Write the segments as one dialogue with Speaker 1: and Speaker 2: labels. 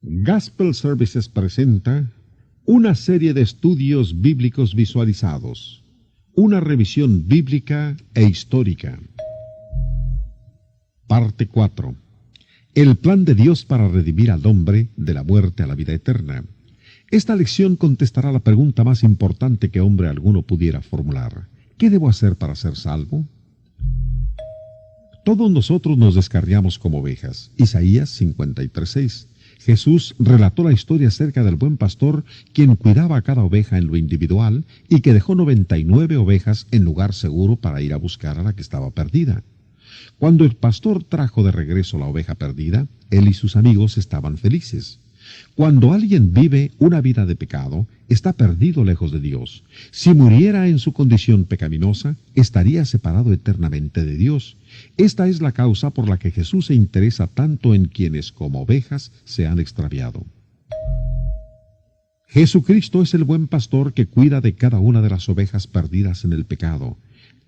Speaker 1: Gospel Services presenta una serie de estudios bíblicos visualizados, una revisión bíblica e histórica. Parte 4. El plan de Dios para redimir al hombre de la muerte a la vida eterna. Esta lección contestará la pregunta más importante que hombre alguno pudiera formular. ¿Qué debo hacer para ser salvo? Todos nosotros nos descarriamos como ovejas. Isaías 53:6. Jesús relató la historia acerca del buen pastor, quien cuidaba a cada oveja en lo individual y que dejó 99 ovejas en lugar seguro para ir a buscar a la que estaba perdida. Cuando el pastor trajo de regreso la oveja perdida, él y sus amigos estaban felices. Cuando alguien vive una vida de pecado, está perdido lejos de Dios. Si muriera en su condición pecaminosa, estaría separado eternamente de Dios. Esta es la causa por la que Jesús se interesa tanto en quienes como ovejas se han extraviado. Jesucristo es el buen pastor que cuida de cada una de las ovejas perdidas en el pecado.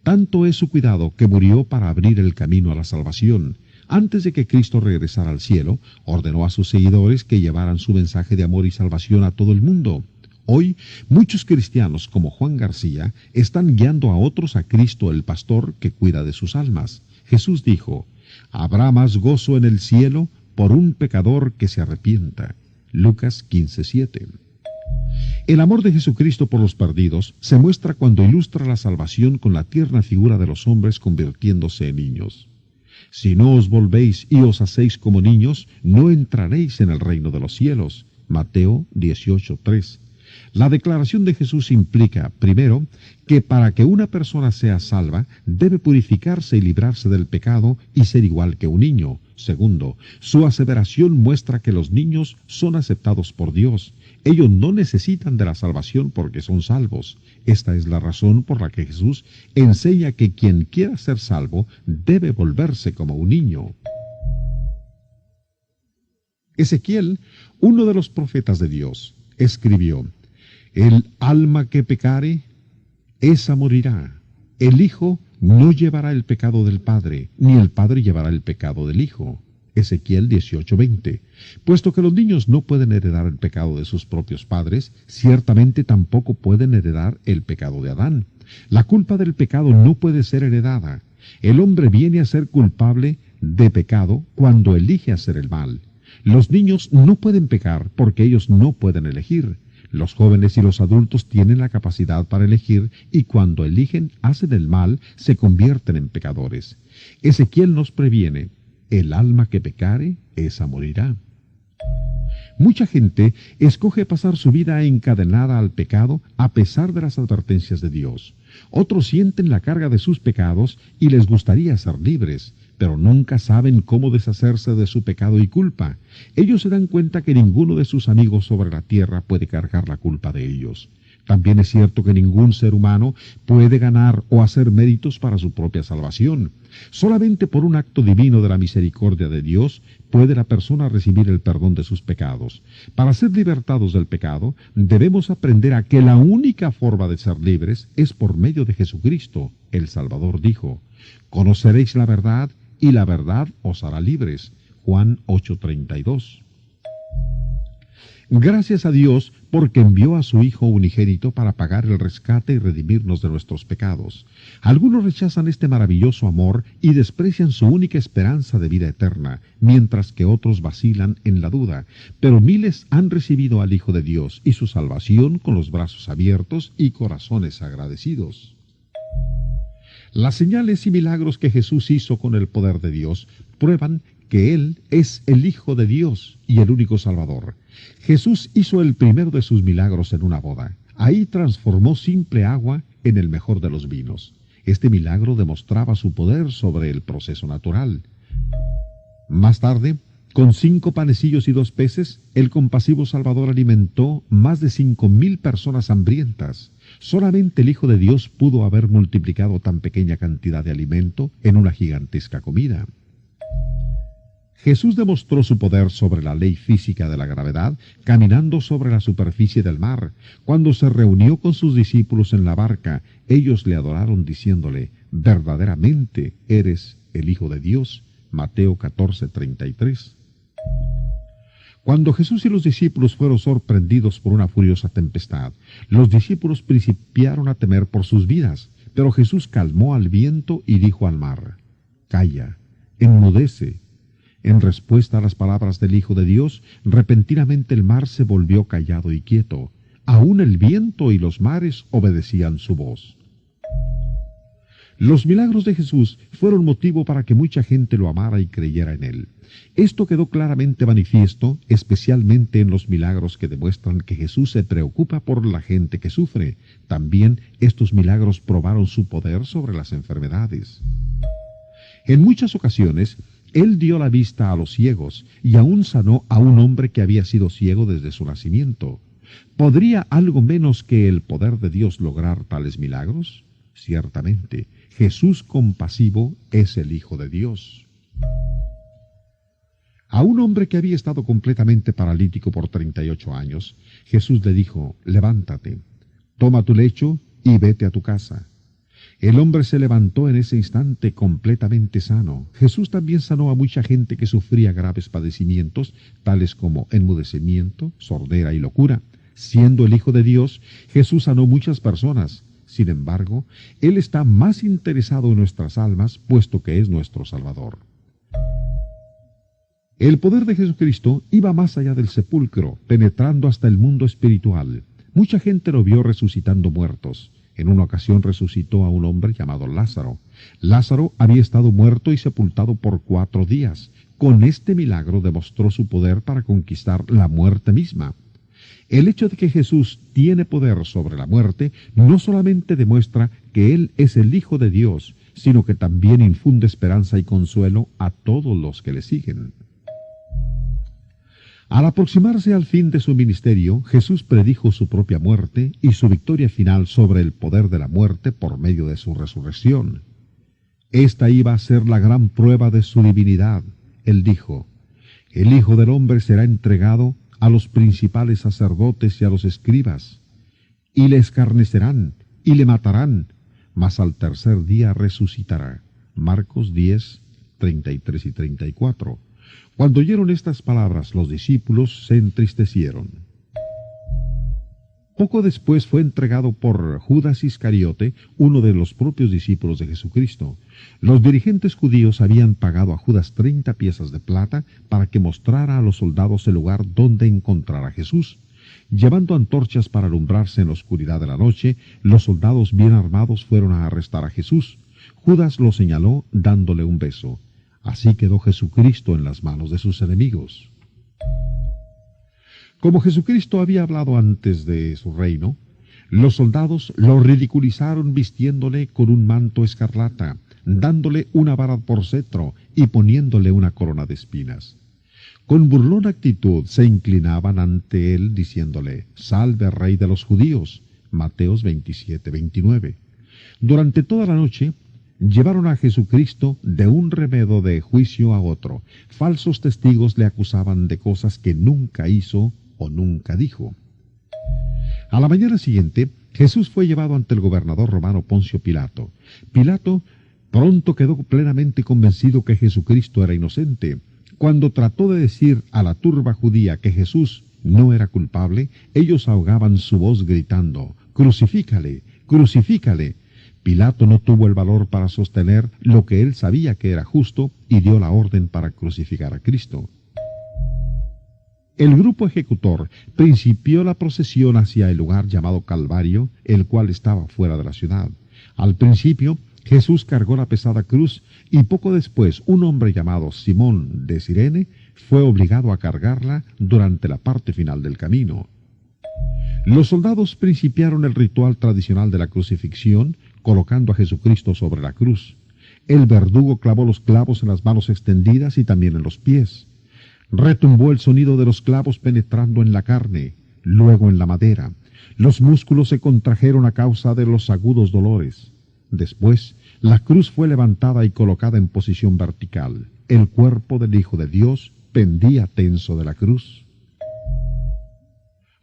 Speaker 1: Tanto es su cuidado que murió para abrir el camino a la salvación. Antes de que Cristo regresara al cielo, ordenó a sus seguidores que llevaran su mensaje de amor y salvación a todo el mundo. Hoy, muchos cristianos como Juan García están guiando a otros a Cristo el pastor que cuida de sus almas. Jesús dijo: «Habrá más gozo en el cielo por un pecador que se arrepienta». Lucas 15:7. El amor de Jesucristo por los perdidos se muestra cuando ilustra la salvación con la tierna figura de los hombres convirtiéndose en niños. «Si no os volvéis y os hacéis como niños, no entraréis en el reino de los cielos». Mateo 18:3. La declaración de Jesús implica, primero, que para que una persona sea salva, debe purificarse y librarse del pecado y ser igual que un niño. Segundo, su aseveración muestra que los niños son aceptados por Dios. Ellos no necesitan de la salvación porque son salvos. Esta es la razón por la que Jesús enseña que quien quiera ser salvo debe volverse como un niño. Ezequiel, uno de los profetas de Dios, escribió: «El alma que pecare, esa morirá. El Hijo no llevará el pecado del Padre, ni el Padre llevará el pecado del Hijo». Ezequiel 18:20. Puesto que los niños no pueden heredar el pecado de sus propios padres, ciertamente tampoco pueden heredar el pecado de Adán. La culpa del pecado no puede ser heredada. El hombre viene a ser culpable de pecado cuando elige hacer el mal. Los niños no pueden pecar porque ellos no pueden elegir. Los jóvenes y los adultos tienen la capacidad para elegir y cuando eligen, hacen el mal, se convierten en pecadores. Ezequiel nos previene: «El alma que pecare, esa morirá». Mucha gente escoge pasar su vida encadenada al pecado a pesar de las advertencias de Dios. Otros sienten la carga de sus pecados y les gustaría ser libres, pero nunca saben cómo deshacerse de su pecado y culpa. Ellos se dan cuenta que ninguno de sus amigos sobre la tierra puede cargar la culpa de ellos. También es cierto que ningún ser humano puede ganar o hacer méritos para su propia salvación. Solamente por un acto divino de la misericordia de Dios puede la persona recibir el perdón de sus pecados. Para ser libertados del pecado, debemos aprender a que la única forma de ser libres es por medio de Jesucristo. El Salvador dijo: «Conoceréis la verdad, y la verdad os hará libres». Juan 8:32. Gracias a Dios porque envió a su Hijo unigénito para pagar el rescate y redimirnos de nuestros pecados. Algunos rechazan este maravilloso amor y desprecian su única esperanza de vida eterna, mientras que otros vacilan en la duda. Pero miles han recibido al Hijo de Dios y su salvación con los brazos abiertos y corazones agradecidos. Las señales y milagros que Jesús hizo con el poder de Dios prueban que Él es el Hijo de Dios y el único Salvador. Jesús hizo el primero de sus milagros en una boda. Ahí transformó simple agua en el mejor de los vinos. Este milagro demostraba su poder sobre el proceso natural. Más tarde, con 5 panecillos y 2 peces, el compasivo Salvador alimentó más de 5,000 personas hambrientas. Solamente el Hijo de Dios pudo haber multiplicado tan pequeña cantidad de alimento en una gigantesca comida. Jesús demostró su poder sobre la ley física de la gravedad caminando sobre la superficie del mar. Cuando se reunió con sus discípulos en la barca, ellos le adoraron diciéndole: «Verdaderamente eres el Hijo de Dios». Mateo 14:33. Cuando Jesús y los discípulos fueron sorprendidos por una furiosa tempestad, los discípulos principiaron a temer por sus vidas, pero Jesús calmó al viento y dijo al mar: «Calla, enmudece». En respuesta a las palabras del Hijo de Dios, repentinamente el mar se volvió callado y quieto. Aún el viento y los mares obedecían su voz. Los milagros de Jesús fueron motivo para que mucha gente lo amara y creyera en él. Esto quedó claramente manifiesto, especialmente en los milagros que demuestran que Jesús se preocupa por la gente que sufre. También estos milagros probaron su poder sobre las enfermedades. En muchas ocasiones, él dio la vista a los ciegos y aún sanó a un hombre que había sido ciego desde su nacimiento. ¿Podría algo menos que el poder de Dios lograr tales milagros? Ciertamente, Jesús compasivo es el Hijo de Dios. A un hombre que había estado completamente paralítico por 38 años, Jesús le dijo: «Levántate, toma tu lecho y vete a tu casa». El hombre se levantó en ese instante completamente sano. Jesús también sanó a mucha gente que sufría graves padecimientos, tales como enmudecimiento, sordera y locura. Siendo el Hijo de Dios, Jesús sanó muchas personas. Sin embargo, Él está más interesado en nuestras almas, puesto que es nuestro Salvador. El poder de Jesucristo iba más allá del sepulcro, penetrando hasta el mundo espiritual. Mucha gente lo vio resucitando muertos. En una ocasión resucitó a un hombre llamado Lázaro. Lázaro había estado muerto y sepultado por 4 días. Con este milagro demostró su poder para conquistar la muerte misma. El hecho de que Jesús tiene poder sobre la muerte no solamente demuestra que Él es el Hijo de Dios, sino que también infunde esperanza y consuelo a todos los que le siguen. Al aproximarse al fin de su ministerio, Jesús predijo su propia muerte y su victoria final sobre el poder de la muerte por medio de su resurrección. Esta iba a ser la gran prueba de su divinidad. Él dijo: «El Hijo del Hombre será entregado a los principales sacerdotes y a los escribas, y le escarnecerán y le matarán, mas al tercer día resucitará». Marcos 10, 33 y 34. Cuando oyeron estas palabras, los discípulos se entristecieron. Poco después fue entregado por Judas Iscariote, uno de los propios discípulos de Jesucristo. Los dirigentes judíos habían pagado a Judas 30 piezas de plata para que mostrara a los soldados el lugar donde encontrar a Jesús. Llevando antorchas para alumbrarse en la oscuridad de la noche, los soldados bien armados fueron a arrestar a Jesús. Judas lo señaló dándole un beso. Así quedó Jesucristo en las manos de sus enemigos. Como Jesucristo había hablado antes de su reino, los soldados lo ridiculizaron vistiéndole con un manto escarlata, dándole una vara por cetro y poniéndole una corona de espinas. Con burlona actitud se inclinaban ante él diciéndole: «Salve, Rey de los judíos». Mateos 27, 29. Durante toda la noche llevaron a Jesucristo de un remedo de juicio a otro. Falsos testigos le acusaban de cosas que nunca hizo o nunca dijo. A la mañana siguiente, Jesús fue llevado ante el gobernador romano Poncio Pilato. Pilato pronto quedó plenamente convencido que Jesucristo era inocente. Cuando trató de decir a la turba judía que Jesús no era culpable, ellos ahogaban su voz gritando: «¡Crucifícale! ¡Crucifícale!». Pilato no tuvo el valor para sostener lo que él sabía que era justo y dio la orden para crucificar a Cristo. El grupo ejecutor principió la procesión hacia el lugar llamado Calvario, el cual estaba fuera de la ciudad. Al principio, Jesús cargó la pesada cruz y poco después un hombre llamado Simón de Cirene fue obligado a cargarla durante la parte final del camino. Los soldados principiaron el ritual tradicional de la crucifixión, colocando a Jesucristo sobre la cruz. El verdugo clavó los clavos en las manos extendidas y también en los pies. Retumbó el sonido de los clavos penetrando en la carne, luego en la madera. Los músculos se contrajeron a causa de los agudos dolores. Después, la cruz fue levantada y colocada en posición vertical. El cuerpo del Hijo de Dios pendía tenso de la cruz.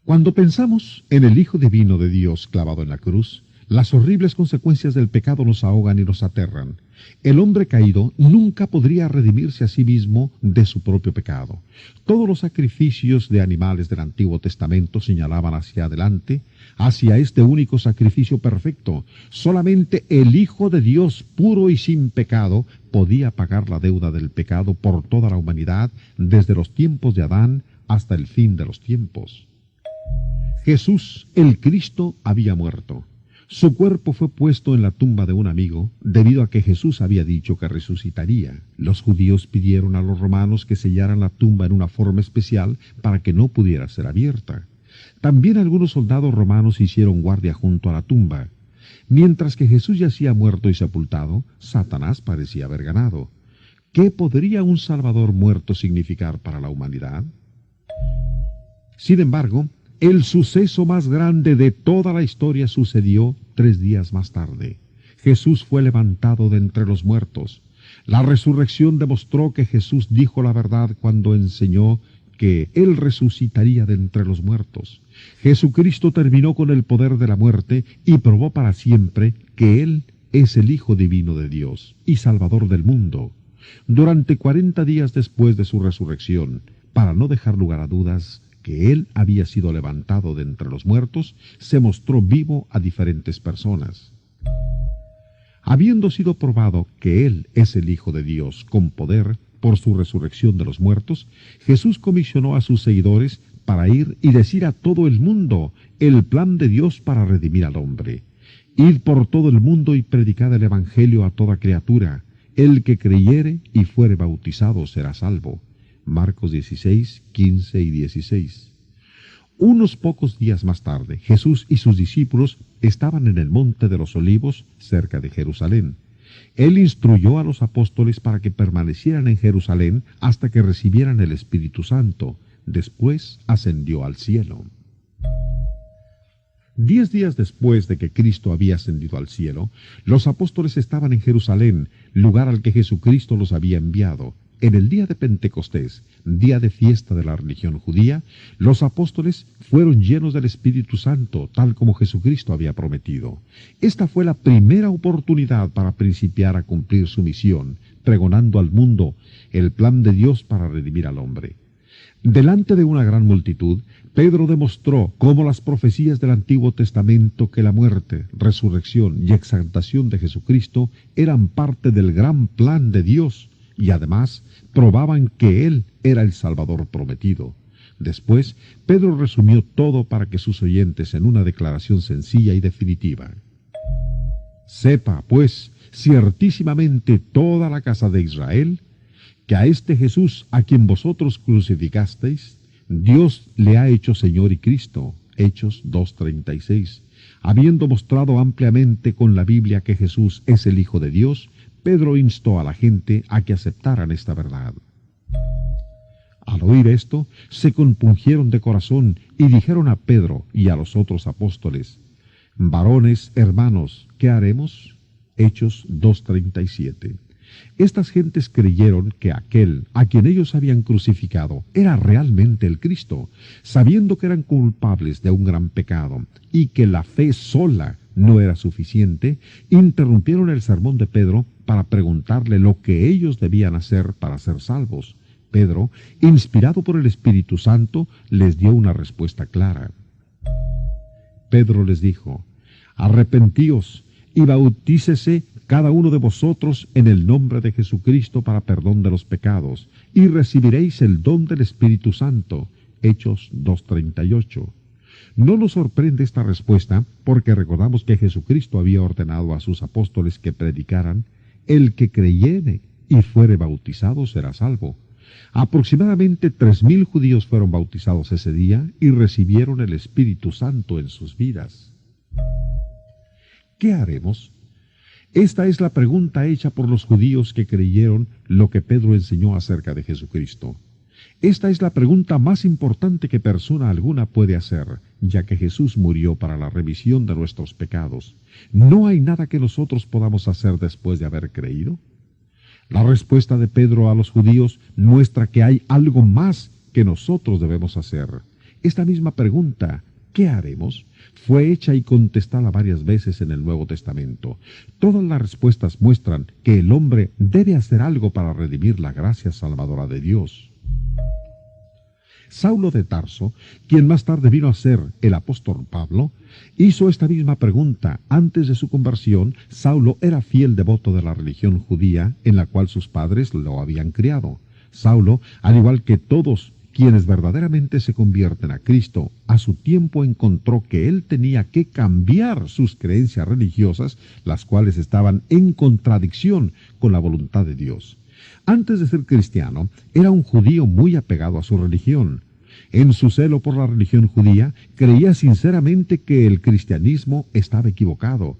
Speaker 1: Cuando pensamos en el Hijo Divino de Dios clavado en la cruz, las horribles consecuencias del pecado nos ahogan y nos aterran. El hombre caído nunca podría redimirse a sí mismo de su propio pecado. Todos los sacrificios de animales del Antiguo Testamento señalaban hacia adelante, hacia este único sacrificio perfecto. Solamente el Hijo de Dios, puro y sin pecado, podía pagar la deuda del pecado por toda la humanidad, desde los tiempos de Adán hasta el fin de los tiempos. Jesús, el Cristo, había muerto. Su cuerpo fue puesto en la tumba de un amigo, debido a que Jesús había dicho que resucitaría. Los judíos pidieron a los romanos que sellaran la tumba en una forma especial para que no pudiera ser abierta. También algunos soldados romanos hicieron guardia junto a la tumba. Mientras que Jesús yacía muerto y sepultado, Satanás parecía haber ganado. ¿Qué podría un Salvador muerto significar para la humanidad? Sin embargo, el suceso más grande de toda la historia sucedió 3 días más tarde. Jesús fue levantado de entre los muertos. La resurrección demostró que Jesús dijo la verdad cuando enseñó que Él resucitaría de entre los muertos. Jesucristo terminó con el poder de la muerte y probó para siempre que Él es el Hijo Divino de Dios y Salvador del mundo. Durante 40 días después de su resurrección, para no dejar lugar a dudas, que Él había sido levantado de entre los muertos, se mostró vivo a diferentes personas. Habiendo sido probado que Él es el Hijo de Dios con poder por su resurrección de los muertos, Jesús comisionó a sus seguidores para ir y decir a todo el mundo el plan de Dios para redimir al hombre. Id por todo el mundo y predicad el Evangelio a toda criatura. El que creyere y fuere bautizado será salvo. Marcos 16, 15 y 16. Unos pocos días más tarde, Jesús y sus discípulos estaban en el Monte de los Olivos, cerca de Jerusalén. Él instruyó a los apóstoles para que permanecieran en Jerusalén hasta que recibieran el Espíritu Santo. Después ascendió al cielo. 10 días después de que Cristo había ascendido al cielo, los apóstoles estaban en Jerusalén, lugar al que Jesucristo los había enviado. En el día de Pentecostés, día de fiesta de la religión judía, los apóstoles fueron llenos del Espíritu Santo, tal como Jesucristo había prometido. Esta fue la primera oportunidad para principiar a cumplir su misión, pregonando al mundo el plan de Dios para redimir al hombre. Delante de una gran multitud, Pedro demostró cómo las profecías del Antiguo Testamento que la muerte, resurrección y exaltación de Jesucristo eran parte del gran plan de Dios, y además probaban que Él era el Salvador prometido. Después, Pedro resumió todo para que sus oyentes en una declaración sencilla y definitiva. Sepa, pues, ciertísimamente toda la casa de Israel, que a este Jesús, a quien vosotros crucificasteis, Dios le ha hecho Señor y Cristo. Hechos 2:36. Habiendo mostrado ampliamente con la Biblia que Jesús es el Hijo de Dios, Pedro instó a la gente a que aceptaran esta verdad. Al oír esto, se compungieron de corazón y dijeron a Pedro y a los otros apóstoles: varones, hermanos, ¿qué haremos? Hechos 2:37. Estas gentes creyeron que aquel a quien ellos habían crucificado era realmente el Cristo, sabiendo que eran culpables de un gran pecado y que la fe sola no era suficiente. Interrumpieron el sermón de Pedro para preguntarle lo que ellos debían hacer para ser salvos. Pedro, inspirado por el Espíritu Santo, les dio una respuesta clara. Pedro les dijo: arrepentíos y bautícese cada uno de vosotros en el nombre de Jesucristo para perdón de los pecados, y recibiréis el don del Espíritu Santo. Hechos 2:38. No nos sorprende esta respuesta porque recordamos que Jesucristo había ordenado a sus apóstoles que predicaran: el que creyere y fuere bautizado será salvo. Aproximadamente 3,000 judíos fueron bautizados ese día y recibieron el Espíritu Santo en sus vidas. ¿Qué haremos? Esta es la pregunta hecha por los judíos que creyeron lo que Pedro enseñó acerca de Jesucristo. Esta es la pregunta más importante que persona alguna puede hacer, ya que Jesús murió para la remisión de nuestros pecados. ¿No hay nada que nosotros podamos hacer después de haber creído? La respuesta de Pedro a los judíos muestra que hay algo más que nosotros debemos hacer. Esta misma pregunta ¿qué haremos?, fue hecha y contestada varias veces en el Nuevo Testamento. Todas las respuestas muestran que el hombre debe hacer algo para redimir la gracia salvadora de Dios. Saulo de Tarso, quien más tarde vino a ser el apóstol Pablo, hizo esta misma pregunta. Antes de su conversión, Saulo era fiel devoto de la religión judía en la cual sus padres lo habían criado. Saulo, al igual que todos quienes verdaderamente se convierten a Cristo, a su tiempo encontró que él tenía que cambiar sus creencias religiosas, las cuales estaban en contradicción con la voluntad de Dios. Antes de ser cristiano, era un judío muy apegado a su religión. En su celo por la religión judía, creía sinceramente que el cristianismo estaba equivocado.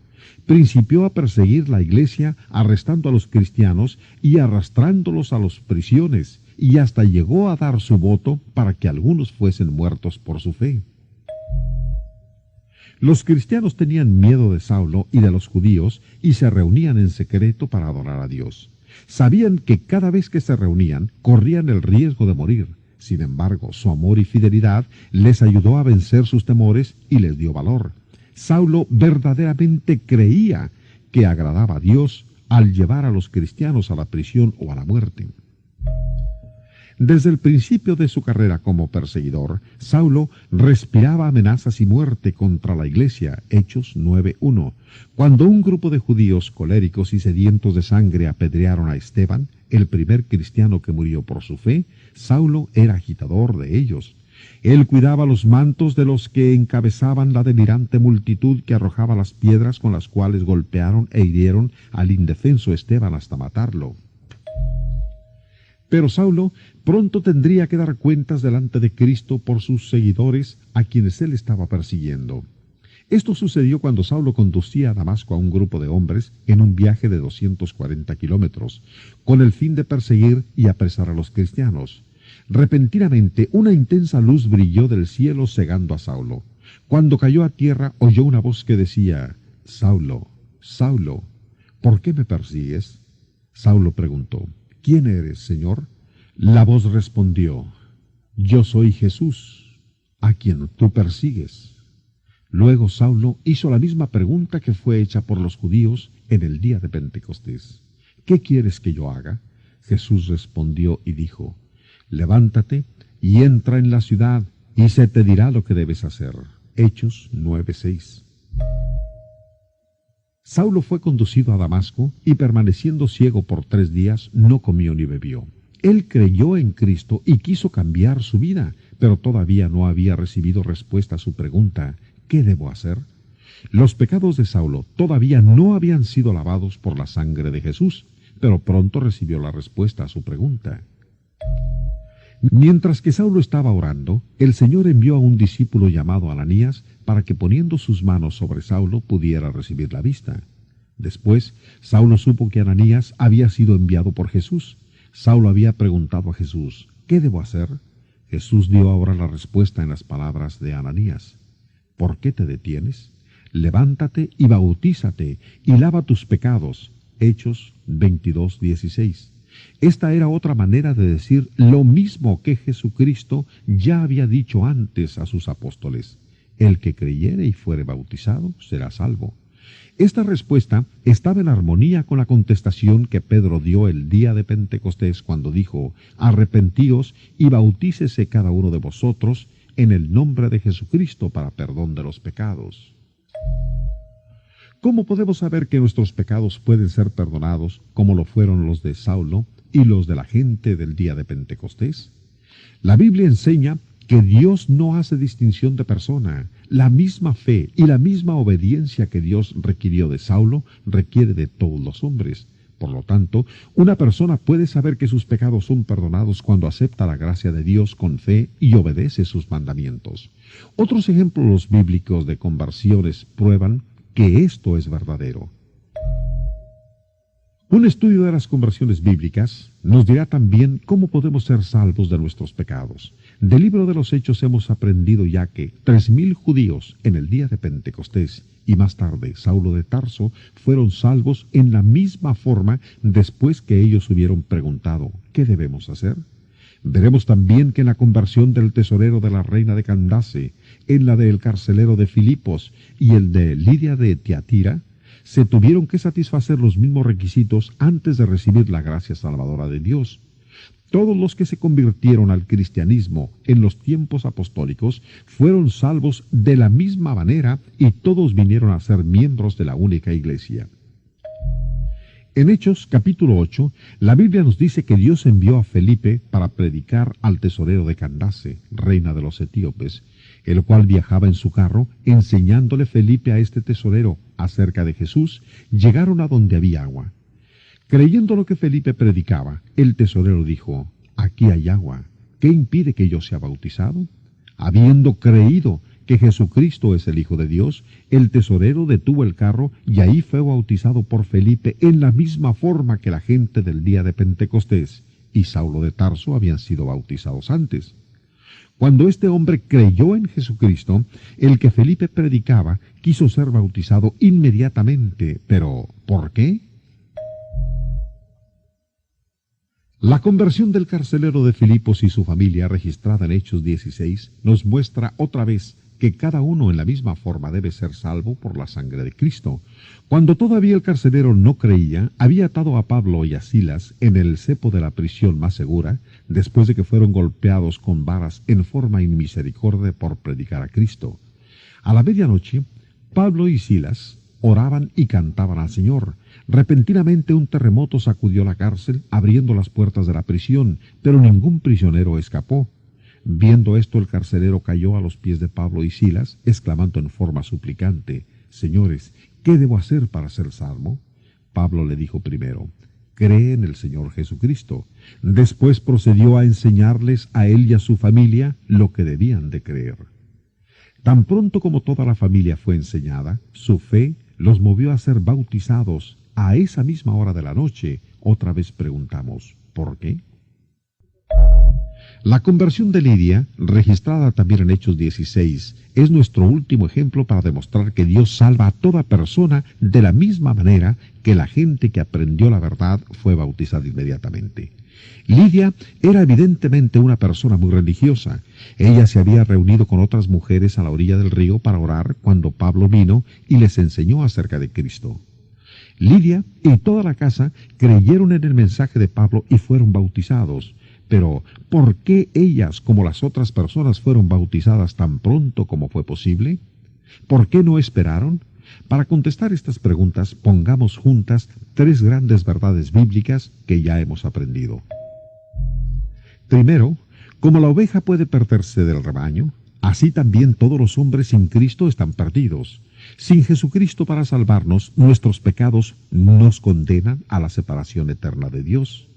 Speaker 1: Principió a perseguir la iglesia, arrestando a los cristianos y arrastrándolos a las prisiones, y hasta llegó a dar su voto para que algunos fuesen muertos por su fe. Los cristianos tenían miedo de Saulo y de los judíos y se reunían en secreto para adorar a Dios. Sabían que cada vez que se reunían, corrían el riesgo de morir. Sin embargo, su amor y fidelidad les ayudó a vencer sus temores y les dio valor. Saulo verdaderamente creía que agradaba a Dios al llevar a los cristianos a la prisión o a la muerte. Desde el principio de su carrera como perseguidor, Saulo respiraba amenazas y muerte contra la iglesia, Hechos 9:1. Cuando un grupo de judíos coléricos y sedientos de sangre apedrearon a Esteban, el primer cristiano que murió por su fe, Saulo era agitador de ellos. Él cuidaba los mantos de los que encabezaban la delirante multitud que arrojaba las piedras con las cuales golpearon e hirieron al indefenso Esteban hasta matarlo. Pero Saulo pronto tendría que dar cuentas delante de Cristo por sus seguidores a quienes él estaba persiguiendo. Esto sucedió cuando Saulo conducía a Damasco a un grupo de hombres en un viaje de 240 kilómetros, con el fin de perseguir y apresar a los cristianos. Repentinamente, una intensa luz brilló del cielo cegando a Saulo. Cuando cayó a tierra, oyó una voz que decía: «Saulo, Saulo, ¿por qué me persigues?». Saulo preguntó: «¿Quién eres, Señor?». La voz respondió: «Yo soy Jesús, a quien tú persigues». Luego Saulo hizo la misma pregunta que fue hecha por los judíos en el día de Pentecostés: «¿Qué quieres que yo haga?». Jesús respondió y dijo: «Levántate y entra en la ciudad, y se te dirá lo que debes hacer». Hechos 9:6. Saulo fue conducido a Damasco y, permaneciendo ciego por 3 días, no comió ni bebió. Él creyó en Cristo y quiso cambiar su vida, pero todavía no había recibido respuesta a su pregunta: ¿qué debo hacer? Los pecados de Saulo todavía no habían sido lavados por la sangre de Jesús, pero pronto recibió la respuesta a su pregunta. Mientras que Saulo estaba orando, el Señor envió a un discípulo llamado Ananías para que, poniendo sus manos sobre Saulo, pudiera recibir la vista. Después, Saulo supo que Ananías había sido enviado por Jesús. Saulo había preguntado a Jesús: ¿qué debo hacer? Jesús dio ahora la respuesta en las palabras de Ananías: ¿por qué te detienes? Levántate y bautízate y lava tus pecados. Hechos 22:16. Esta era otra manera de decir lo mismo que Jesucristo ya había dicho antes a sus apóstoles: el que creyere y fuere bautizado será salvo. Esta respuesta estaba en armonía con la contestación que Pedro dio el día de Pentecostés cuando dijo: arrepentíos y bautícese cada uno de vosotros en el nombre de Jesucristo para perdón de los pecados. ¿Cómo podemos saber que nuestros pecados pueden ser perdonados como lo fueron los de Saulo y los de la gente del día de Pentecostés? La Biblia enseña que Dios no hace distinción de persona. La misma fe y la misma obediencia que Dios requirió de Saulo requiere de todos los hombres. Por lo tanto, una persona puede saber que sus pecados son perdonados cuando acepta la gracia de Dios con fe y obedece sus mandamientos. Otros ejemplos bíblicos de conversiones prueban que esto es verdadero. Un estudio de las conversiones bíblicas nos dirá también cómo podemos ser salvos de nuestros pecados. Del libro de los Hechos hemos aprendido ya que 3,000 judíos en el día de Pentecostés y más tarde Saulo de Tarso fueron salvos en la misma forma después que ellos hubieron preguntado: ¿qué debemos hacer? Veremos también que en la conversión del tesorero de la reina de Candace, en la del carcelero de Filipos y el de Lidia de Tiatira, se tuvieron que satisfacer los mismos requisitos antes de recibir la gracia salvadora de Dios. Todos los que se convirtieron al cristianismo en los tiempos apostólicos fueron salvos de la misma manera y todos vinieron a ser miembros de la única iglesia. En Hechos capítulo 8, la Biblia nos dice que Dios envió a Felipe para predicar al tesorero de Candace, reina de los etíopes, el cual viajaba en su carro, enseñándole Felipe a este tesorero acerca de Jesús, llegaron a donde había agua. Creyendo lo que Felipe predicaba, el tesorero dijo: «Aquí hay agua, ¿qué impide que yo sea bautizado?». Habiendo creído que Jesucristo es el Hijo de Dios, el tesorero detuvo el carro y ahí fue bautizado por Felipe en la misma forma que la gente del día de Pentecostés y Saulo de Tarso habían sido bautizados antes. Cuando este hombre creyó en Jesucristo, el que Felipe predicaba quiso ser bautizado inmediatamente. ¿Pero por qué? La conversión del carcelero de Filipos y su familia, registrada en Hechos 16, nos muestra otra vez que cada uno en la misma forma debe ser salvo por la sangre de Cristo. Cuando todavía el carcelero no creía, había atado a Pablo y a Silas en el cepo de la prisión más segura, después de que fueron golpeados con varas en forma inmisericordia por predicar a Cristo. A la medianoche, Pablo y Silas oraban y cantaban al Señor. Repentinamente un terremoto sacudió la cárcel, abriendo las puertas de la prisión, pero ningún prisionero escapó. Viendo esto, el carcelero cayó a los pies de Pablo y Silas, exclamando en forma suplicante: «Señores, ¿qué debo hacer para ser salvo?». Pablo le dijo primero: «Cree en el Señor Jesucristo». Después procedió a enseñarles a él y a su familia lo que debían de creer. Tan pronto como toda la familia fue enseñada, su fe los movió a ser bautizados a esa misma hora de la noche. Otra vez preguntamos: ¿por qué? La conversión de Lidia, registrada también en Hechos 16, es nuestro último ejemplo para demostrar que Dios salva a toda persona de la misma manera que la gente que aprendió la verdad fue bautizada inmediatamente. Lidia era evidentemente una persona muy religiosa. Ella se había reunido con otras mujeres a la orilla del río para orar cuando Pablo vino y les enseñó acerca de Cristo. Lidia y toda la casa creyeron en el mensaje de Pablo y fueron bautizados. Pero, ¿por qué ellas, como las otras personas, fueron bautizadas tan pronto como fue posible? ¿Por qué no esperaron? Para contestar estas preguntas, pongamos juntas tres grandes verdades bíblicas que ya hemos aprendido. Primero, como la oveja puede perderse del rebaño, así también todos los hombres sin Cristo están perdidos. Sin Jesucristo para salvarnos, nuestros pecados nos condenan a la separación eterna de Dios.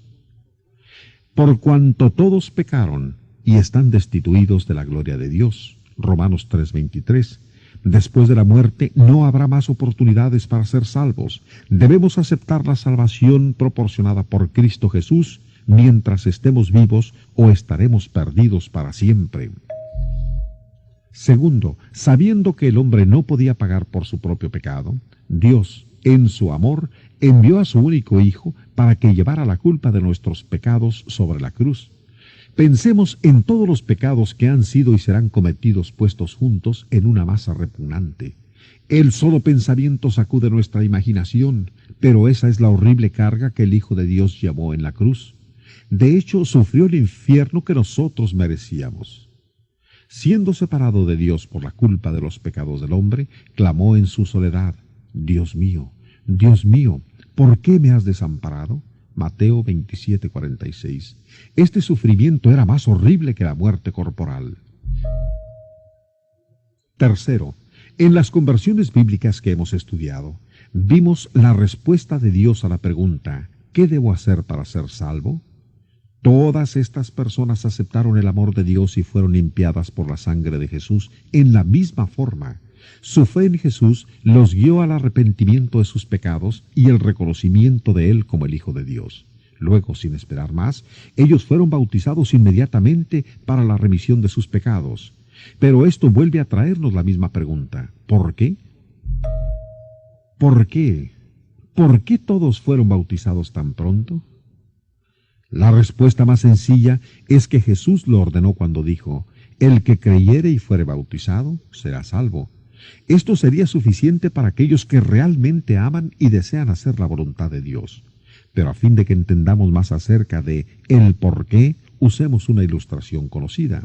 Speaker 1: Por cuanto todos pecaron y están destituidos de la gloria de Dios. Romanos 3:23. Después de la muerte no habrá más oportunidades para ser salvos. Debemos aceptar la salvación proporcionada por Cristo Jesús mientras estemos vivos o estaremos perdidos para siempre. Segundo, sabiendo que el hombre no podía pagar por su propio pecado, Dios, en su amor, envió a su único Hijo para que llevara la culpa de nuestros pecados sobre la cruz. Pensemos en todos los pecados que han sido y serán cometidos puestos juntos en una masa repugnante. El solo pensamiento sacude nuestra imaginación, pero esa es la horrible carga que el Hijo de Dios llevó en la cruz. De hecho, sufrió el infierno que nosotros merecíamos. Siendo separado de Dios por la culpa de los pecados del hombre, clamó en su soledad: Dios mío, ¿por qué me has desamparado? Mateo 27:46. Este sufrimiento era más horrible que la muerte corporal. Tercero, en las conversiones bíblicas que hemos estudiado, vimos la respuesta de Dios a la pregunta: ¿qué debo hacer para ser salvo? Todas estas personas aceptaron el amor de Dios y fueron limpiadas por la sangre de Jesús en la misma forma. Su fe en Jesús los guió al arrepentimiento de sus pecados y el reconocimiento de Él como el Hijo de Dios. Luego, sin esperar más, ellos fueron bautizados inmediatamente para la remisión de sus pecados. Pero esto vuelve a traernos la misma pregunta: ¿por qué? ¿Por qué? ¿Por qué todos fueron bautizados tan pronto? La respuesta más sencilla es que Jesús lo ordenó cuando dijo: el que creyere y fuere bautizado será salvo. Esto sería suficiente para aquellos que realmente aman y desean hacer la voluntad de Dios. Pero a fin de que entendamos más acerca de el por qué, usemos una ilustración conocida.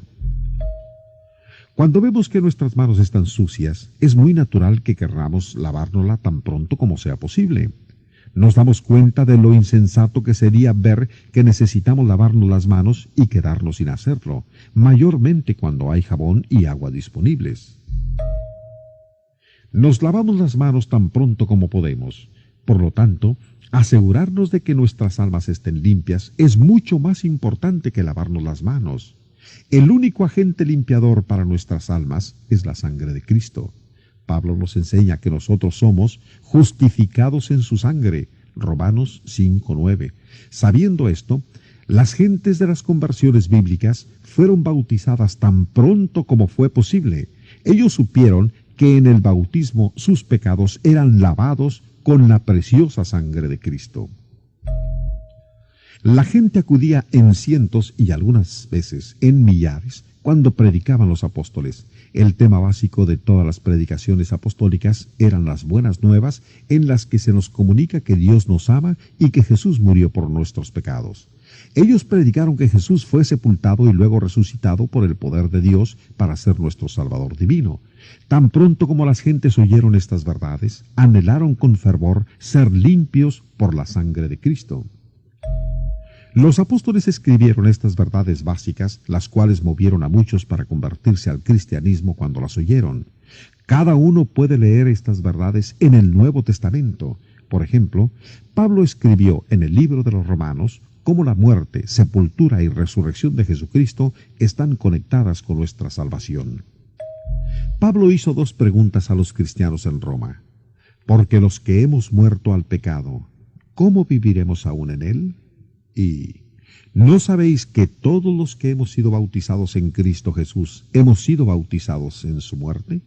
Speaker 1: Cuando vemos que nuestras manos están sucias, es muy natural que querramos lavárnosla tan pronto como sea posible. Nos damos cuenta de lo insensato que sería ver que necesitamos lavarnos las manos y quedarnos sin hacerlo, mayormente cuando hay jabón y agua disponibles. Nos lavamos las manos tan pronto como podemos. Por lo tanto, asegurarnos de que nuestras almas estén limpias es mucho más importante que lavarnos las manos. El único agente limpiador para nuestras almas es la sangre de Cristo. Pablo nos enseña que nosotros somos justificados en su sangre, Romanos 5:9. Sabiendo esto, las gentes de las conversiones bíblicas fueron bautizadas tan pronto como fue posible. Ellos supieron que en el bautismo sus pecados eran lavados con la preciosa sangre de Cristo. La gente acudía en cientos y algunas veces en millares cuando predicaban los apóstoles. El tema básico de todas las predicaciones apostólicas eran las buenas nuevas en las que se nos comunica que Dios nos ama y que Jesús murió por nuestros pecados. Ellos predicaron que Jesús fue sepultado y luego resucitado por el poder de Dios para ser nuestro Salvador divino. Tan pronto como las gentes oyeron estas verdades, anhelaron con fervor ser limpios por la sangre de Cristo. Los apóstoles escribieron estas verdades básicas, las cuales movieron a muchos para convertirse al cristianismo cuando las oyeron. Cada uno puede leer estas verdades en el Nuevo Testamento. Por ejemplo, Pablo escribió en el libro de los Romanos cómo la muerte, sepultura y resurrección de Jesucristo están conectadas con nuestra salvación. Pablo hizo dos preguntas a los cristianos en Roma. Porque los que hemos muerto al pecado, ¿cómo viviremos aún en él? Y ¿no sabéis que todos los que hemos sido bautizados en Cristo Jesús hemos sido bautizados en su muerte?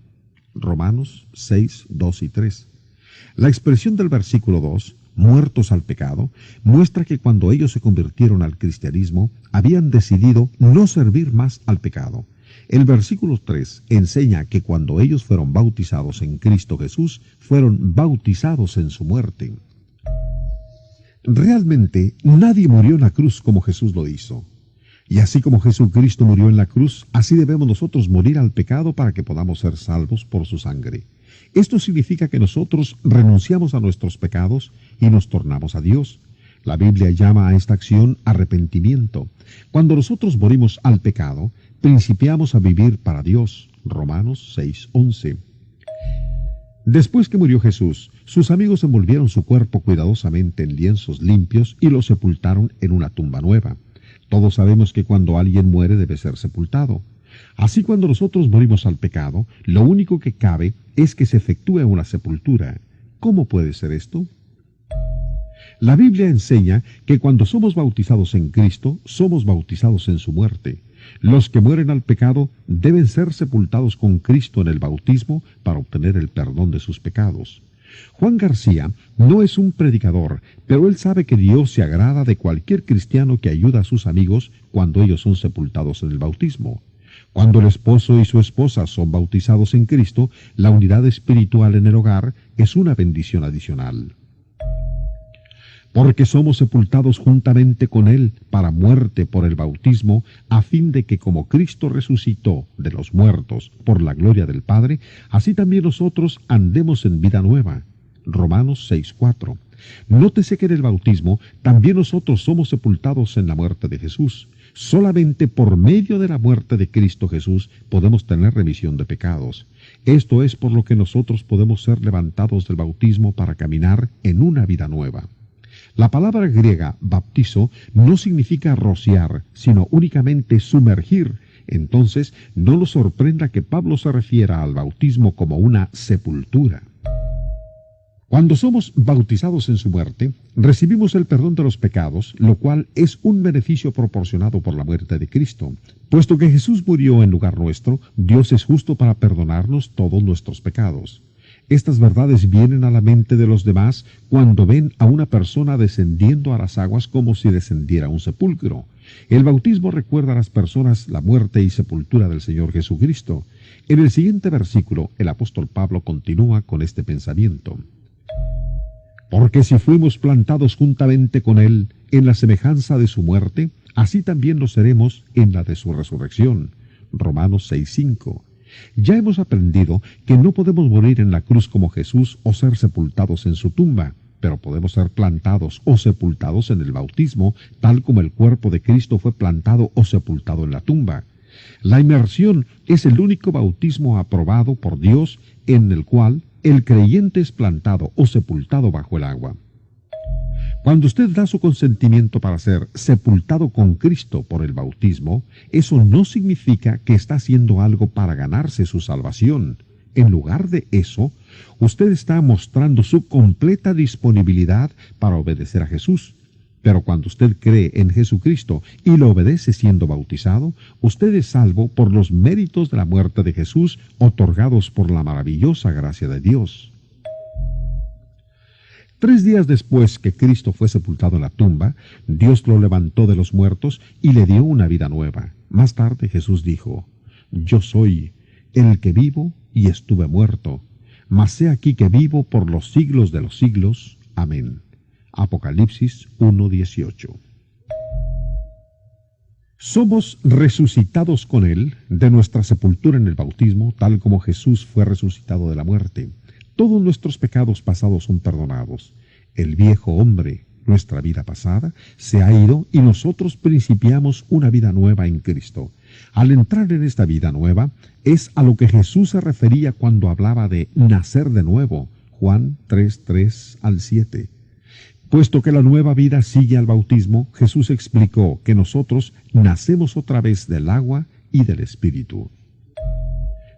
Speaker 1: Romanos 6, 2 y 3. La expresión del versículo 2, muertos al pecado, muestra que cuando ellos se convirtieron al cristianismo, habían decidido no servir más al pecado. El versículo 3 enseña que cuando ellos fueron bautizados en Cristo Jesús, fueron bautizados en su muerte. Realmente nadie murió en la cruz como Jesús lo hizo. Y así como Jesucristo murió en la cruz, así debemos nosotros morir al pecado para que podamos ser salvos por su sangre. Esto significa que nosotros renunciamos a nuestros pecados y nos tornamos a Dios. La Biblia llama a esta acción arrepentimiento. Cuando nosotros morimos al pecado, principiamos a vivir para Dios. Romanos 6:11. Después que murió Jesús, sus amigos envolvieron su cuerpo cuidadosamente en lienzos limpios y lo sepultaron en una tumba nueva. Todos sabemos que cuando alguien muere debe ser sepultado. Así cuando nosotros morimos al pecado, lo único que cabe es que se efectúe una sepultura. ¿Cómo puede ser esto? La Biblia enseña que cuando somos bautizados en Cristo, somos bautizados en su muerte. Los que mueren al pecado deben ser sepultados con Cristo en el bautismo para obtener el perdón de sus pecados. Juan García no es un predicador, pero él sabe que Dios se agrada de cualquier cristiano que ayuda a sus amigos cuando ellos son sepultados en el bautismo. Cuando el esposo y su esposa son bautizados en Cristo, la unidad espiritual en el hogar es una bendición adicional. Porque somos sepultados juntamente con Él para muerte por el bautismo, a fin de que como Cristo resucitó de los muertos por la gloria del Padre, así también nosotros andemos en vida nueva. Romanos 6:4. Nótese que en el bautismo también nosotros somos sepultados en la muerte de Jesús. Solamente por medio de la muerte de Cristo Jesús podemos tener remisión de pecados. Esto es por lo que nosotros podemos ser levantados del bautismo para caminar en una vida nueva. La palabra griega baptizo no significa rociar, sino únicamente sumergir. Entonces, no nos sorprenda que Pablo se refiera al bautismo como una sepultura. Cuando somos bautizados en su muerte, recibimos el perdón de los pecados, lo cual es un beneficio proporcionado por la muerte de Cristo. Puesto que Jesús murió en lugar nuestro, Dios es justo para perdonarnos todos nuestros pecados. Estas verdades vienen a la mente de los demás cuando ven a una persona descendiendo a las aguas como si descendiera a un sepulcro. El bautismo recuerda a las personas la muerte y sepultura del Señor Jesucristo. En el siguiente versículo, el apóstol Pablo continúa con este pensamiento. Porque si fuimos plantados juntamente con Él en la semejanza de su muerte, así también lo seremos en la de su resurrección. Romanos 6:5. Ya hemos aprendido que no podemos morir en la cruz como Jesús o ser sepultados en su tumba, pero podemos ser plantados o sepultados en el bautismo, tal como el cuerpo de Cristo fue plantado o sepultado en la tumba. La inmersión es el único bautismo aprobado por Dios en el cual el creyente es plantado o sepultado bajo el agua. Cuando usted da su consentimiento para ser sepultado con Cristo por el bautismo, eso no significa que está haciendo algo para ganarse su salvación. En lugar de eso, usted está mostrando su completa disponibilidad para obedecer a Jesús. Pero cuando usted cree en Jesucristo y lo obedece siendo bautizado, usted es salvo por los méritos de la muerte de Jesús otorgados por la maravillosa gracia de Dios. 3 días después que Cristo fue sepultado en la tumba, Dios lo levantó de los muertos y le dio una vida nueva. Más tarde Jesús dijo, Yo soy el que vivo y estuve muerto, mas he aquí que vivo por los siglos de los siglos. Amén. Apocalipsis 1:18. Somos resucitados con Él de nuestra sepultura en el bautismo, tal como Jesús fue resucitado de la muerte. Todos nuestros pecados pasados son perdonados. El viejo hombre, nuestra vida pasada, se ha ido y nosotros principiamos una vida nueva en Cristo. Al entrar en esta vida nueva, es a lo que Jesús se refería cuando hablaba de nacer de nuevo. Juan 3:3-7. Puesto que la nueva vida sigue al bautismo, Jesús explicó que nosotros nacemos otra vez del agua y del Espíritu.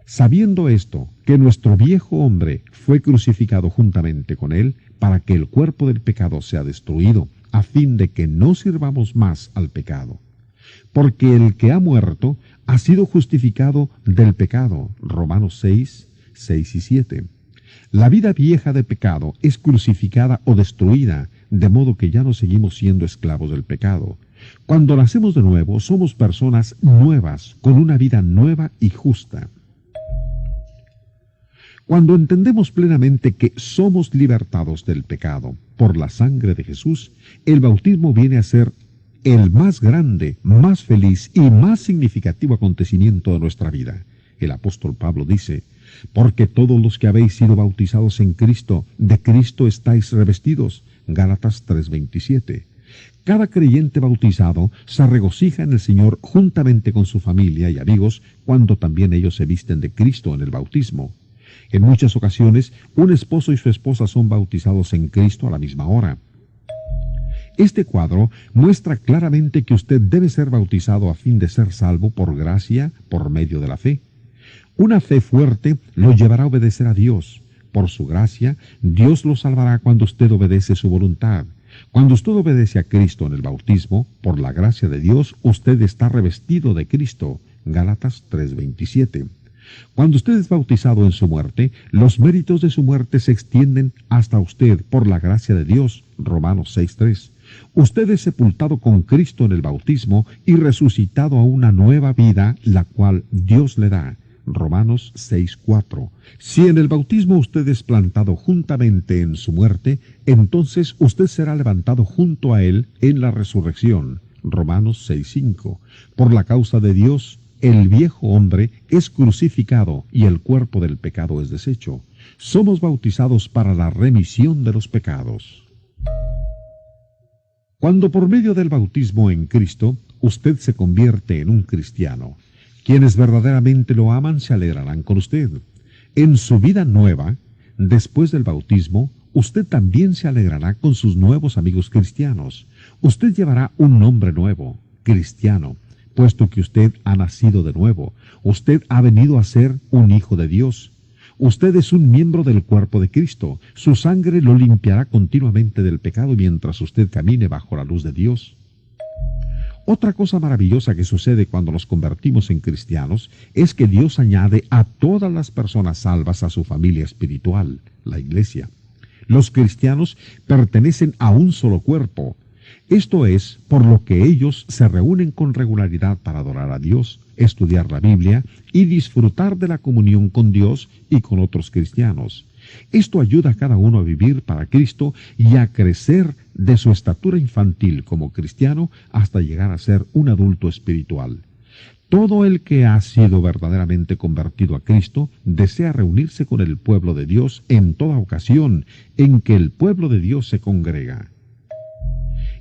Speaker 1: Sabiendo esto, que nuestro viejo hombre fue crucificado juntamente con él para que el cuerpo del pecado sea destruido, a fin de que no sirvamos más al pecado. Porque el que ha muerto ha sido justificado del pecado. Romanos 6:6-7. La vida vieja de pecado es crucificada o destruida, de modo que ya no seguimos siendo esclavos del pecado. Cuando nacemos de nuevo, somos personas nuevas, con una vida nueva y justa. Cuando entendemos plenamente que somos libertados del pecado por la sangre de Jesús, el bautismo viene a ser el más grande, más feliz y más significativo acontecimiento de nuestra vida. El apóstol Pablo dice, porque todos los que habéis sido bautizados en Cristo, de Cristo estáis revestidos. Gálatas 3:27. Cada creyente bautizado se regocija en el Señor juntamente con su familia y amigos cuando también ellos se visten de Cristo en el bautismo. En muchas ocasiones, un esposo y su esposa son bautizados en Cristo a la misma hora. Este cuadro muestra claramente que usted debe ser bautizado a fin de ser salvo por gracia, por medio de la fe. Una fe fuerte lo llevará a obedecer a Dios. Por su gracia, Dios lo salvará cuando usted obedece su voluntad. Cuando usted obedece a Cristo en el bautismo, por la gracia de Dios, usted está revestido de Cristo. Gálatas 3:27. Cuando usted es bautizado en su muerte, los méritos de su muerte se extienden hasta usted por la gracia de Dios. Romanos 6:3. Usted es sepultado con Cristo en el bautismo y resucitado a una nueva vida, la cual Dios le da. Romanos 6:4. Si en el bautismo usted es plantado juntamente en su muerte, entonces usted será levantado junto a él en la resurrección. Romanos 6:5. Por la causa de Dios, el viejo hombre es crucificado y el cuerpo del pecado es deshecho. Somos bautizados para la remisión de los pecados. Cuando por medio del bautismo en Cristo, usted se convierte en un cristiano, quienes verdaderamente lo aman se alegrarán con usted. En su vida nueva, después del bautismo, usted también se alegrará con sus nuevos amigos cristianos. Usted llevará un nombre nuevo, cristiano, puesto que usted ha nacido de nuevo. Usted ha venido a ser un hijo de Dios. Usted es un miembro del cuerpo de Cristo. Su sangre lo limpiará continuamente del pecado mientras usted camine bajo la luz de Dios. Otra cosa maravillosa que sucede cuando nos convertimos en cristianos es que Dios añade a todas las personas salvas a su familia espiritual, la iglesia. Los cristianos pertenecen a un solo cuerpo. Esto es por lo que ellos se reúnen con regularidad para adorar a Dios, estudiar la Biblia y disfrutar de la comunión con Dios y con otros cristianos. Esto ayuda a cada uno a vivir para Cristo y a crecer de su estatura infantil como cristiano hasta llegar a ser un adulto espiritual. Todo el que ha sido verdaderamente convertido a Cristo desea reunirse con el pueblo de Dios en toda ocasión en que el pueblo de Dios se congrega.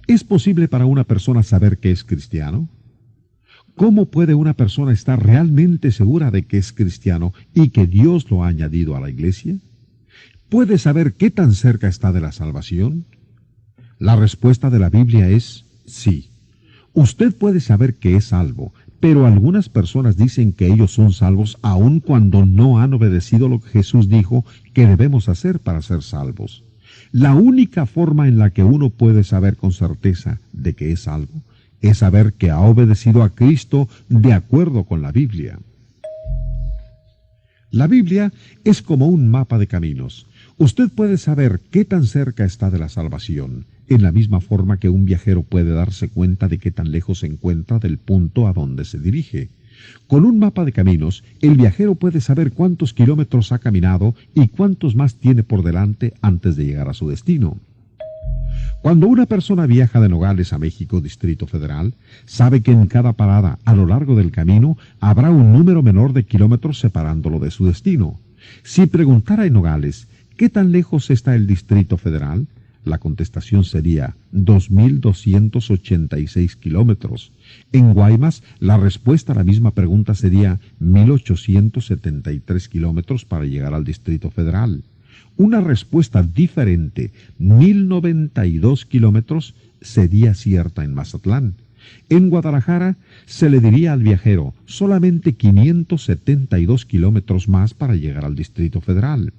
Speaker 1: ¿Es posible para una persona saber que es cristiano? ¿Cómo puede una persona estar realmente segura de que es cristiano y que Dios lo ha añadido a la iglesia? ¿Puede saber qué tan cerca está de la salvación? La respuesta de la Biblia es sí. Usted puede saber que es salvo, pero algunas personas dicen que ellos son salvos aun cuando no han obedecido lo que Jesús dijo que debemos hacer para ser salvos. La única forma en la que uno puede saber con certeza de que es salvo es saber que ha obedecido a Cristo de acuerdo con la Biblia. La Biblia es como un mapa de caminos. Usted puede saber qué tan cerca está de la salvación, en la misma forma que un viajero puede darse cuenta de qué tan lejos se encuentra del punto a donde se dirige. Con un mapa de caminos, el viajero puede saber cuántos kilómetros ha caminado y cuántos más tiene por delante antes de llegar a su destino. Cuando una persona viaja de Nogales a México, Distrito Federal, sabe que en cada parada a lo largo del camino habrá un número menor de kilómetros separándolo de su destino. Si preguntara en Nogales, ¿qué tan lejos está el Distrito Federal?, la contestación sería 2.286 kilómetros. En Guaymas, la respuesta a la misma pregunta sería 1.873 kilómetros para llegar al Distrito Federal. Una respuesta diferente, 1.092 kilómetros, sería cierta en Mazatlán. En Guadalajara, se le diría al viajero solamente 572 kilómetros más para llegar al Distrito Federal.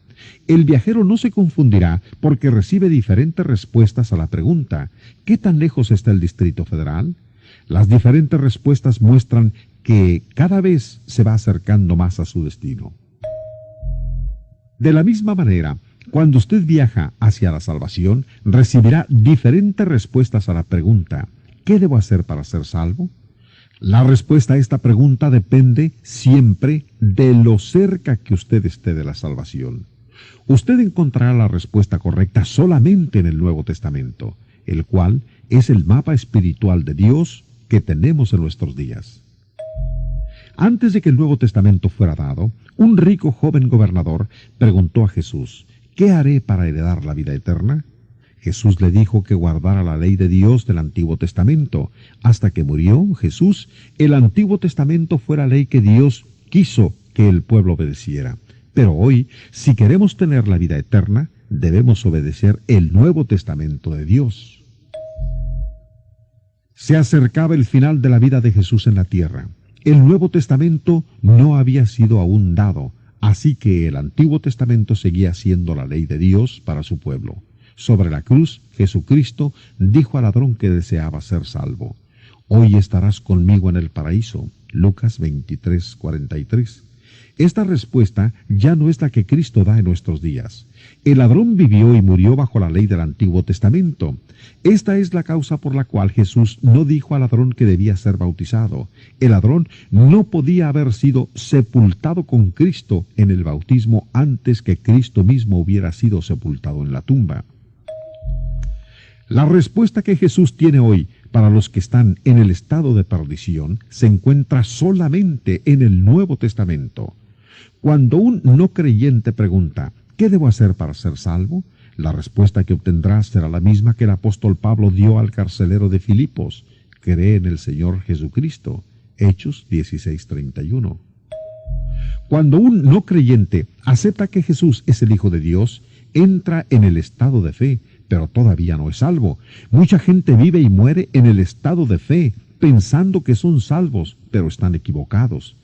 Speaker 1: El viajero no se confundirá porque recibe diferentes respuestas a la pregunta, ¿qué tan lejos está el Distrito Federal? Las diferentes respuestas muestran que cada vez se va acercando más a su destino. De la misma manera, cuando usted viaja hacia la salvación, recibirá diferentes respuestas a la pregunta, ¿qué debo hacer para ser salvo? La respuesta a esta pregunta depende siempre de lo cerca que usted esté de la salvación. Usted encontrará la respuesta correcta solamente en el Nuevo Testamento, el cual es el mapa espiritual de Dios que tenemos en nuestros días. Antes de que el Nuevo Testamento fuera dado, un rico joven gobernador preguntó a Jesús, ¿qué haré para heredar la vida eterna? Jesús le dijo que guardara la ley de Dios del Antiguo Testamento. Hasta que murió Jesús, el Antiguo Testamento fue la ley que Dios quiso que el pueblo obedeciera. Pero hoy, si queremos tener la vida eterna, debemos obedecer el Nuevo Testamento de Dios. Se acercaba el final de la vida de Jesús en la tierra. El Nuevo Testamento no había sido aún dado, así que el Antiguo Testamento seguía siendo la ley de Dios para su pueblo. Sobre la cruz, Jesucristo dijo al ladrón que deseaba ser salvo, «Hoy estarás conmigo en el paraíso». Lucas 23:43. Esta respuesta ya no es la que Cristo da en nuestros días. El ladrón vivió y murió bajo la ley del Antiguo Testamento. Esta es la causa por la cual Jesús no dijo al ladrón que debía ser bautizado. El ladrón no podía haber sido sepultado con Cristo en el bautismo antes que Cristo mismo hubiera sido sepultado en la tumba. La respuesta que Jesús tiene hoy para los que están en el estado de perdición se encuentra solamente en el Nuevo Testamento. Cuando un no creyente pregunta, ¿qué debo hacer para ser salvo?, la respuesta que obtendrá será la misma que el apóstol Pablo dio al carcelero de Filipos: cree en el Señor Jesucristo. Hechos 16:31. Cuando un no creyente acepta que Jesús es el Hijo de Dios, entra en el estado de fe, pero todavía no es salvo. Mucha gente vive y muere en el estado de fe, pensando que son salvos, pero están equivocados.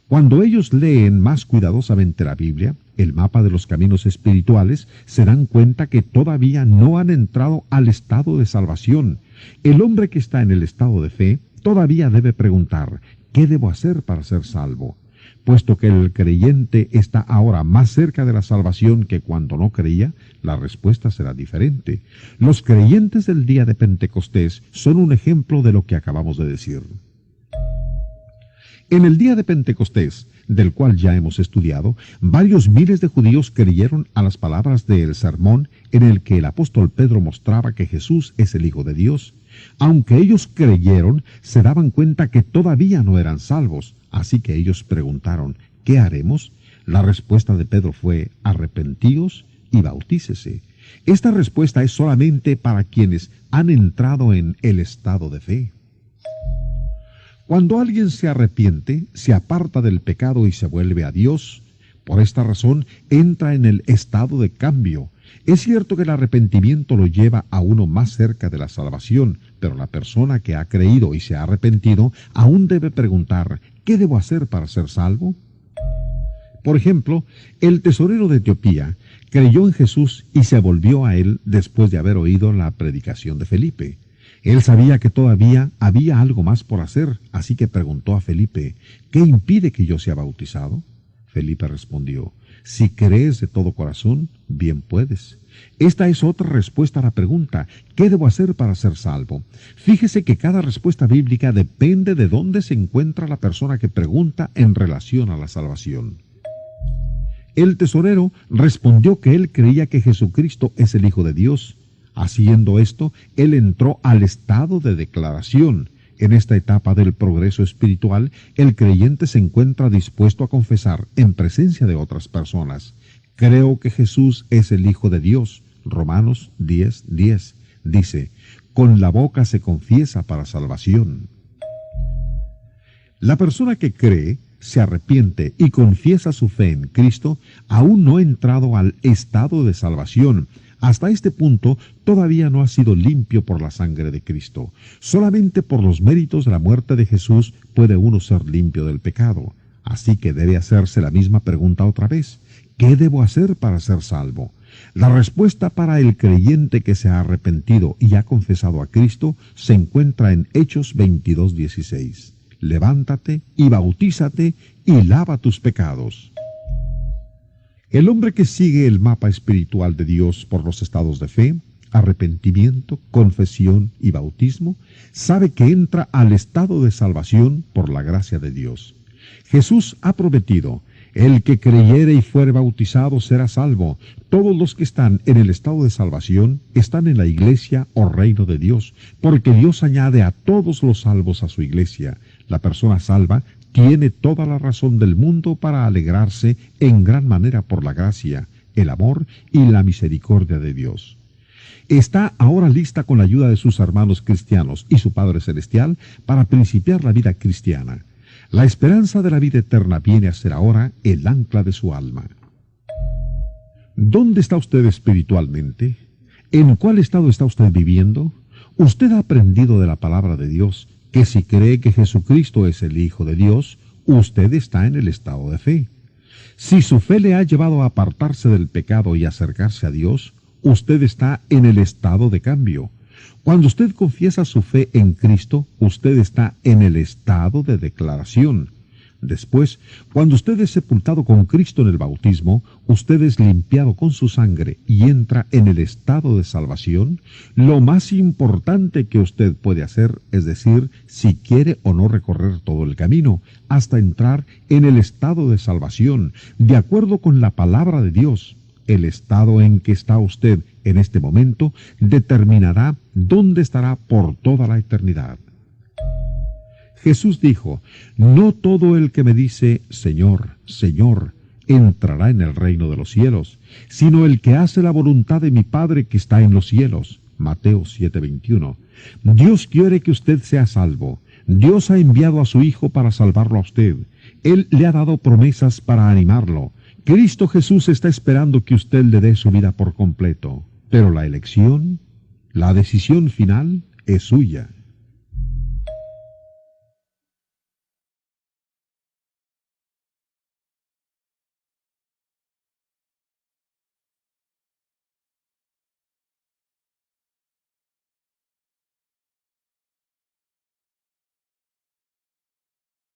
Speaker 1: Cuando ellos leen más cuidadosamente la Biblia, el mapa de los caminos espirituales, se dan cuenta que todavía no han entrado al estado de salvación. El hombre que está en el estado de fe todavía debe preguntar, ¿qué debo hacer para ser salvo? Puesto que el creyente está ahora más cerca de la salvación que cuando no creía, la respuesta será diferente. Los creyentes del día de Pentecostés son un ejemplo de lo que acabamos de decir. En el día de Pentecostés, del cual ya hemos estudiado, varios miles de judíos creyeron a las palabras del sermón en el que el apóstol Pedro mostraba que Jesús es el Hijo de Dios. Aunque ellos creyeron, se daban cuenta que todavía no eran salvos, así que ellos preguntaron, ¿qué haremos? La respuesta de Pedro fue, arrepentíos y bautícese. Esta respuesta es solamente para quienes han entrado en el estado de fe. Cuando alguien se arrepiente, se aparta del pecado y se vuelve a Dios. Por esta razón, entra en el estado de cambio. Es cierto que el arrepentimiento lo lleva a uno más cerca de la salvación, pero la persona que ha creído y se ha arrepentido aún debe preguntar, ¿qué debo hacer para ser salvo? Por ejemplo, el tesorero de Etiopía creyó en Jesús y se volvió a él después de haber oído la predicación de Felipe. Él sabía que todavía había algo más por hacer, así que preguntó a Felipe, ¿qué impide que yo sea bautizado? Felipe respondió, si crees de todo corazón, bien puedes. Esta es otra respuesta a la pregunta, ¿qué debo hacer para ser salvo? Fíjese que cada respuesta bíblica depende de dónde se encuentra la persona que pregunta en relación a la salvación. El tesorero respondió que él creía que Jesucristo es el Hijo de Dios. Haciendo esto, él entró al estado de declaración. En esta etapa del progreso espiritual, el creyente se encuentra dispuesto a confesar en presencia de otras personas. Creo que Jesús es el Hijo de Dios. Romanos 10:10 dice, con la boca se confiesa para salvación. La persona que cree, se arrepiente y confiesa su fe en Cristo, aún no ha entrado al estado de salvación. Hasta este punto todavía no ha sido limpio por la sangre de Cristo. Solamente por los méritos de la muerte de Jesús puede uno ser limpio del pecado. Así que debe hacerse la misma pregunta otra vez. ¿Qué debo hacer para ser salvo? La respuesta para el creyente que se ha arrepentido y ha confesado a Cristo se encuentra en Hechos 22:16. Levántate y bautízate y lava tus pecados. El hombre que sigue el mapa espiritual de Dios por los estados de fe, arrepentimiento, confesión y bautismo, sabe que entra al estado de salvación por la gracia de Dios. Jesús ha prometido, el que creyere y fuere bautizado será salvo. Todos los que están en el estado de salvación están en la iglesia o reino de Dios, porque Dios añade a todos los salvos a su iglesia. La persona salva tiene toda la razón del mundo para alegrarse en gran manera por la gracia, el amor y la misericordia de Dios. Está ahora lista con la ayuda de sus hermanos cristianos y su Padre Celestial para principiar la vida cristiana. La esperanza de la vida eterna viene a ser ahora el ancla de su alma. ¿Dónde está usted espiritualmente? ¿En cuál estado está usted viviendo? Usted ha aprendido de la palabra de Dios que si cree que Jesucristo es el Hijo de Dios, usted está en el estado de fe. Si su fe le ha llevado a apartarse del pecado y acercarse a Dios, usted está en el estado de cambio. Cuando usted confiesa su fe en Cristo, usted está en el estado de declaración. Después, cuando usted es sepultado con Cristo en el bautismo, usted es limpiado con su sangre y entra en el estado de salvación. Lo más importante que usted puede hacer es decir si quiere o no recorrer todo el camino, hasta entrar en el estado de salvación, de acuerdo con la palabra de Dios. El estado en que está usted en este momento determinará dónde estará por toda la eternidad. Jesús dijo, no todo el que me dice, Señor, Señor, entrará en el reino de los cielos, sino el que hace la voluntad de mi Padre que está en los cielos. Mateo 7:21. Dios quiere que usted sea salvo. Dios ha enviado a su Hijo para salvarlo a usted. Él le ha dado promesas para animarlo. Cristo Jesús está esperando que usted le dé su vida por completo. Pero la elección, la decisión final es suya.